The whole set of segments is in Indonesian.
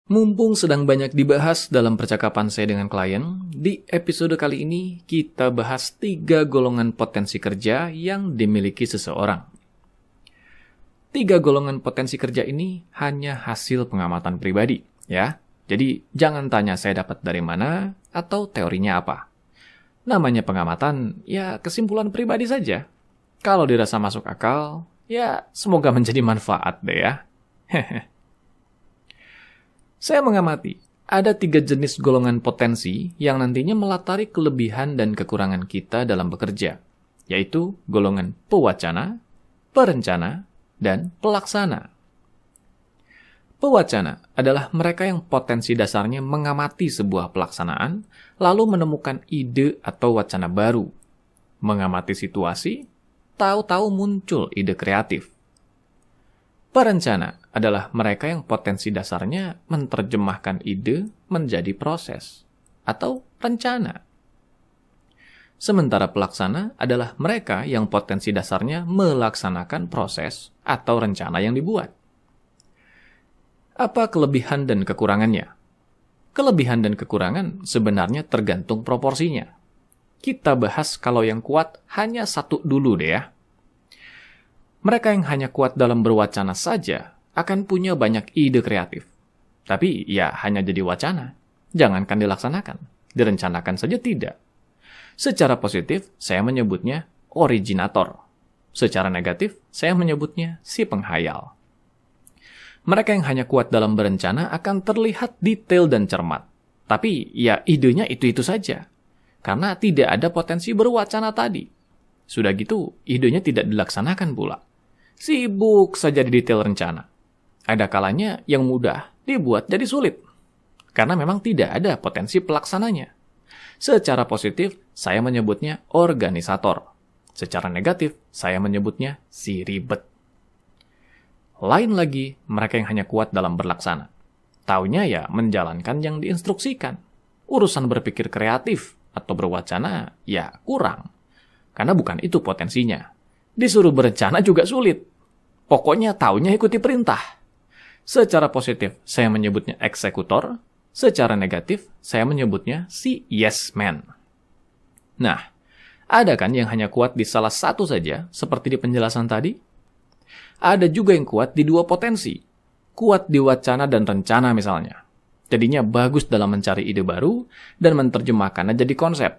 Mumpung sedang banyak dibahas dalam percakapan saya dengan klien, di episode kali ini kita bahas 3 golongan potensi kerja yang dimiliki seseorang. 3 golongan potensi kerja ini hanya hasil pengamatan pribadi, ya. Jadi jangan tanya saya dapat dari mana atau teorinya apa. Namanya pengamatan, ya kesimpulan pribadi saja. Kalau dirasa masuk akal, ya semoga menjadi manfaat deh ya. Saya mengamati, ada 3 jenis golongan potensi yang nantinya melatari kelebihan dan kekurangan kita dalam bekerja, yaitu golongan pewacana, perencana, dan pelaksana. Pewacana adalah mereka yang potensi dasarnya mengamati sebuah pelaksanaan, lalu menemukan ide atau wacana baru, mengamati situasi, tahu-tahu muncul ide kreatif. Perencana adalah mereka yang potensi dasarnya menerjemahkan ide menjadi proses atau rencana. Sementara pelaksana adalah mereka yang potensi dasarnya melaksanakan proses atau rencana yang dibuat. Apa kelebihan dan kekurangannya? Kelebihan dan kekurangan sebenarnya tergantung proporsinya. Kita bahas kalau yang kuat hanya satu dulu deh ya. Mereka yang hanya kuat dalam berwacana saja akan punya banyak ide kreatif. Tapi ya hanya jadi wacana. Jangankan dilaksanakan. Direncanakan saja tidak. Secara positif, saya menyebutnya originator. Secara negatif, saya menyebutnya si penghayal. Mereka yang hanya kuat dalam berencana akan terlihat detail dan cermat. Tapi ya idenya itu-itu saja. Karena tidak ada potensi berwacana tadi. Sudah gitu, idenya tidak dilaksanakan pula. Sibuk saja di detail rencana. Ada kalanya yang mudah dibuat jadi sulit. Karena memang tidak ada potensi pelaksananya. Secara positif, saya menyebutnya organisator. Secara negatif, saya menyebutnya si ribet. Lain lagi, mereka yang hanya kuat dalam berlaksana. Taunya ya menjalankan yang diinstruksikan. Urusan berpikir kreatif atau berwacana, ya kurang. Karena bukan itu potensinya. Disuruh berencana juga sulit. Pokoknya taunya ikuti perintah. Secara positif, saya menyebutnya eksekutor. Secara negatif, saya menyebutnya si yes man. Nah, ada kan yang hanya kuat di salah satu saja, seperti di penjelasan tadi? Ada juga yang kuat di 2 potensi. Kuat di wacana dan rencana misalnya. Jadinya bagus dalam mencari ide baru dan menerjemahkannya jadi konsep.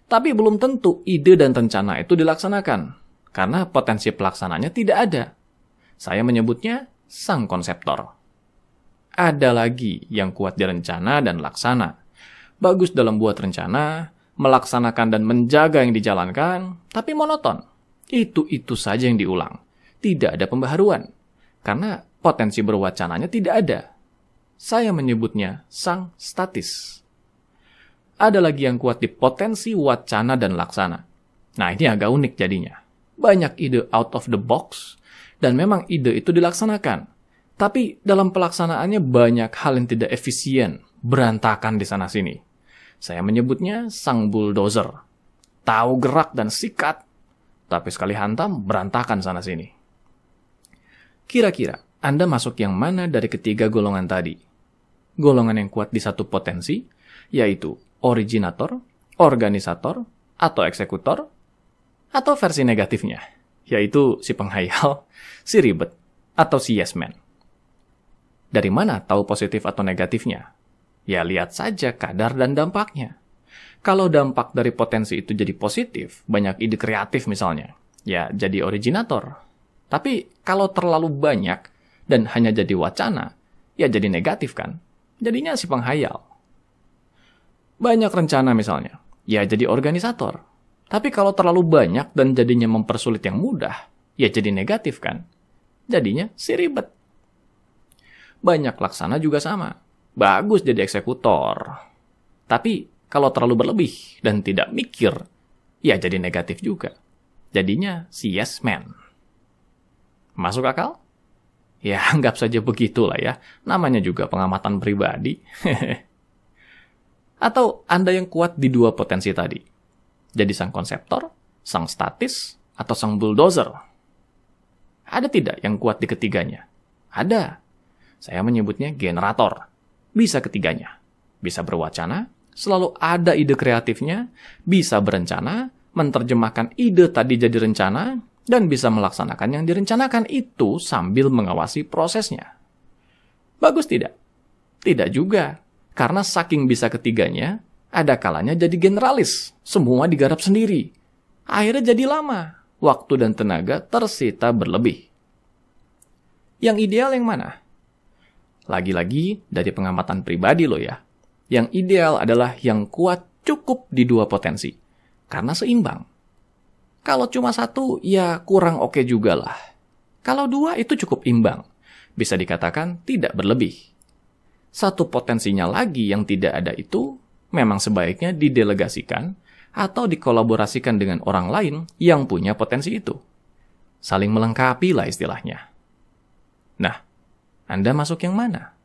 Tapi belum tentu ide dan rencana itu dilaksanakan. Karena potensi pelaksananya tidak ada. Saya menyebutnya sang konseptor. Ada lagi yang kuat di rencana dan laksana. Bagus dalam buat rencana, melaksanakan dan menjaga yang dijalankan, tapi monoton. Itu saja yang diulang. Tidak ada pembaharuan. Karena potensi berwacananya tidak ada. Saya menyebutnya sang statis. Ada lagi yang kuat di potensi wacana dan laksana. Nah, ini agak unik jadinya. Banyak ide out of the box, dan memang ide itu dilaksanakan. Tapi dalam pelaksanaannya banyak hal yang tidak efisien, berantakan di sana-sini. Saya menyebutnya sang bulldozer. Tahu gerak dan sikat, tapi sekali hantam berantakan sana-sini. Kira-kira Anda masuk yang mana dari ketiga golongan tadi? Golongan yang kuat di satu potensi, yaitu originator, organisator, atau eksekutor, atau versi negatifnya, yaitu si penghayal, si ribet, atau si yes man. Dari mana tahu positif atau negatifnya? Ya lihat saja kadar dan dampaknya. Kalau dampak dari potensi itu jadi positif, banyak ide kreatif misalnya, ya jadi originator. Tapi kalau terlalu banyak dan hanya jadi wacana, ya jadi negatif kan? Jadinya si penghayal. Banyak rencana misalnya, ya jadi organisator. Tapi kalau terlalu banyak dan jadinya mempersulit yang mudah, ya jadi negatif kan? Jadinya si ribet. Banyak laksana juga sama. Bagus jadi eksekutor. Tapi kalau terlalu berlebih dan tidak mikir, ya jadi negatif juga. Jadinya si yes man. Masuk akal? Ya anggap saja begitulah ya. Namanya juga pengamatan pribadi. Atau Anda yang kuat di 2 potensi tadi. Jadi sang konseptor, sang statis, atau sang bulldozer. Ada tidak yang kuat di ketiganya? Ada. Saya menyebutnya generator. bisa ketiganya. Bisa berwacana, selalu ada ide kreatifnya, bisa berencana, menerjemahkan ide tadi jadi rencana, dan bisa melaksanakan yang direncanakan itu sambil mengawasi prosesnya. Bagus tidak? Tidak juga. Karena saking bisa ketiganya, ada kalanya jadi generalis. Semua digarap sendiri. Akhirnya jadi lama. Waktu dan tenaga tersita berlebih. Yang ideal yang mana? Lagi-lagi dari pengamatan pribadi loh ya. Yang ideal adalah yang kuat cukup di dua potensi. Karena seimbang. Kalau cuma satu, ya kurang oke juga lah. Kalau dua itu cukup imbang. Bisa dikatakan tidak berlebih. Satu potensinya lagi yang tidak ada itu, memang sebaiknya didelegasikan atau dikolaborasikan dengan orang lain yang punya potensi itu. Saling melengkapi lah istilahnya. Nah, Anda masuk yang mana?